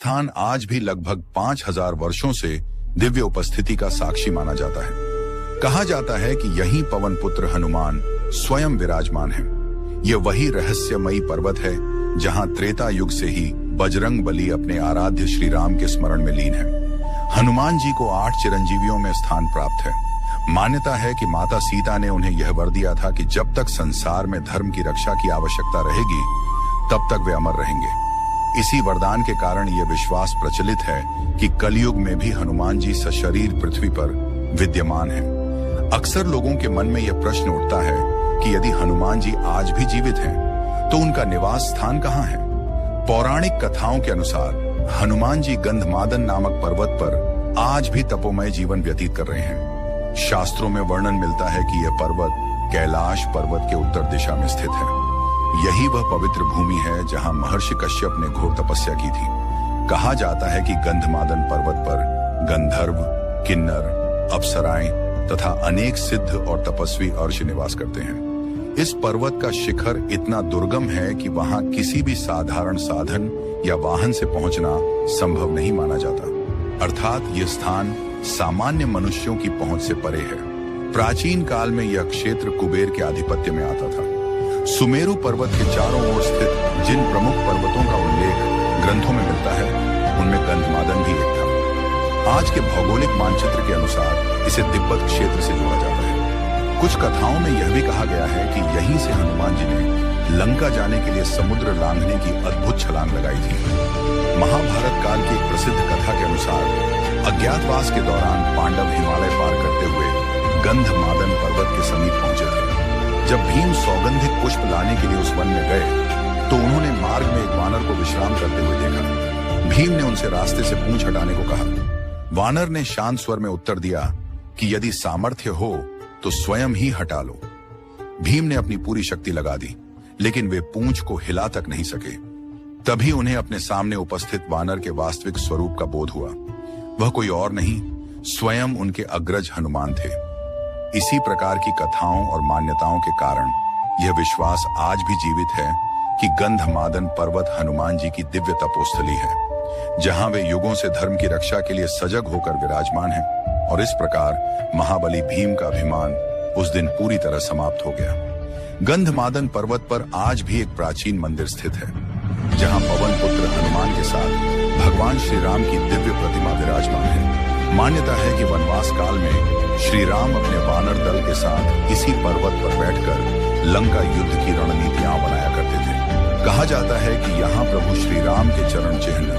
स्थान आज भी लगभग 5000 वर्षों से दिव्य उपस्थिति का साक्षी माना जाता है। कहा जाता है कि यहीं पवन पुत्र हनुमान स्वयं विराजमान है। यह वही रहस्यमयी पर्वत है जहां त्रेता युग से ही बजरंग बली अपने आराध्य श्री राम के स्मरण में लीन है। हनुमान जी को 8 चिरंजीवियों में स्थान प्राप्त है। मान्यता है कि माता सीता ने उन्हें यह वर दिया था कि जब तक संसार में धर्म की रक्षा की आवश्यकता रहेगी तब तक वे अमर रहेंगे। इसी वरदान के कारण यह विश्वास प्रचलित है कि कलयुग में भी हनुमान जी सशरीर पृथ्वी पर विद्यमान हैं। अक्सर लोगों के मन में यह प्रश्न उठता है कि यदि हनुमान जी आज भी जीवित हैं, तो उनका निवास स्थान कहाँ है? पौराणिक कथाओं के अनुसार हनुमान जी गंधमादन नामक पर्वत पर आज भी तपोमय जीवन व्यतीत कर रहे हैं। शास्त्रों में वर्णन मिलता है कि यह पर्वत कैलाश पर्वत के उत्तर दिशा में स्थित है। यही वह पवित्र भूमि है जहां महर्षि कश्यप ने घोर तपस्या की थी। कहा जाता है कि गंधमादन पर्वत पर गंधर्व, किन्नर, अप्सराएं तथा अनेक सिद्ध और तपस्वी अर्षि निवास करते हैं। इस पर्वत का शिखर इतना दुर्गम है कि वहां किसी भी साधारण साधन या वाहन से पहुंचना संभव नहीं माना जाता। अर्थात यह स्थान सामान्य मनुष्यों की पहुंच से परे है। प्राचीन काल में यह क्षेत्र कुबेर के आधिपत्य में आता था। सुमेरु पर्वत के चारों ओर स्थित जिन प्रमुख पर्वतों का उल्लेख ग्रंथों में मिलता है, उनमें गंधमादन भी एक था। आज के भौगोलिक मानचित्र के अनुसार इसे तिब्बत क्षेत्र से जोड़ा जाता है। कुछ कथाओं में यह भी कहा गया है कि यहीं से हनुमान जी ने लंका जाने के लिए समुद्र लांघने की अद्भुत छलांग लगाई थी। महाभारत काल की एक प्रसिद्ध कथा के अनुसार अज्ञातवास के दौरान पांडव हिमालय पार करते हुए गंधमादन पर्वत के समीप पहुंचे थे। जब भीम सौगंधिक पुष्प लाने के लिए उस वन में गए तो उन्होंने मार्ग में एक वानर को विश्राम करते हुए देखा। भीम ने उनसे रास्ते से पूंछ हटाने को कहा। वानर ने शांत स्वर में उत्तर दिया कि यदि सामर्थ्य हो तो स्वयं ही हटा लो। भीम ने अपनी पूरी शक्ति लगा दी, लेकिन वे पूंछ को हिला तक नहीं सके। तभी उन्हें अपने सामने उपस्थित वानर के वास्तविक स्वरूप का बोध हुआ। वह कोई और नहीं, स्वयं उनके अग्रज हनुमान थे। इसी प्रकार की कथाओं और मान्यताओं के कारण यह विश्वास आज भी जीवित है कि गंधमादन पर्वत हनुमान जी की दिव्य तपोस्थली है, जहां वे युगों से धर्म की रक्षा के लिए सजग होकर विराजमान हैं। और इस प्रकार महाबली भीम का अभिमान उस दिन पूरी तरह समाप्त हो गया। गंधमादन पर्वत पर आज भी एक प्राचीन मंदिर स्थित है, जहां पवन पुत्र हनुमान के साथ भगवान श्री राम की दिव्य प्रतिमा विराजमान है। मान्यता है कि वनवास काल में श्री राम अपने वानर दल के साथ इसी पर्वत पर बैठकर लंका युद्ध की रणनीतियां बनाया करते थे। कहा जाता है कि यहाँ प्रभु श्री राम के चरण चिन्ह